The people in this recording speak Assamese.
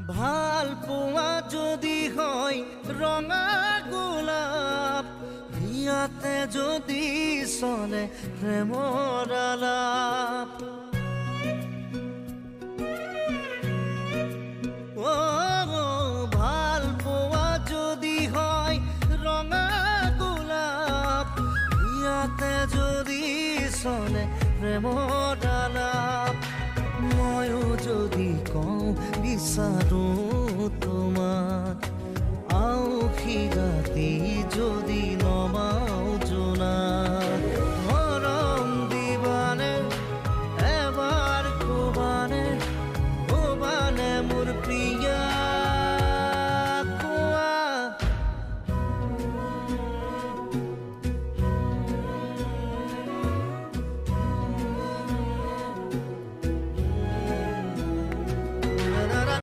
ভাল পোৱা যদি হয় ৰঙা গোলাপ, ইয়াতে যদি চলে প্ৰেমৰ আলাপ। ভাল পোৱা যদি হয় ৰঙা গোলাপ, ইয়াতে যদি চলে প্ৰেমৰ আলাপ। ময়ো যদি কওঁ বিচাৰো তোমাক, আওখি ৰাতি যদি নমা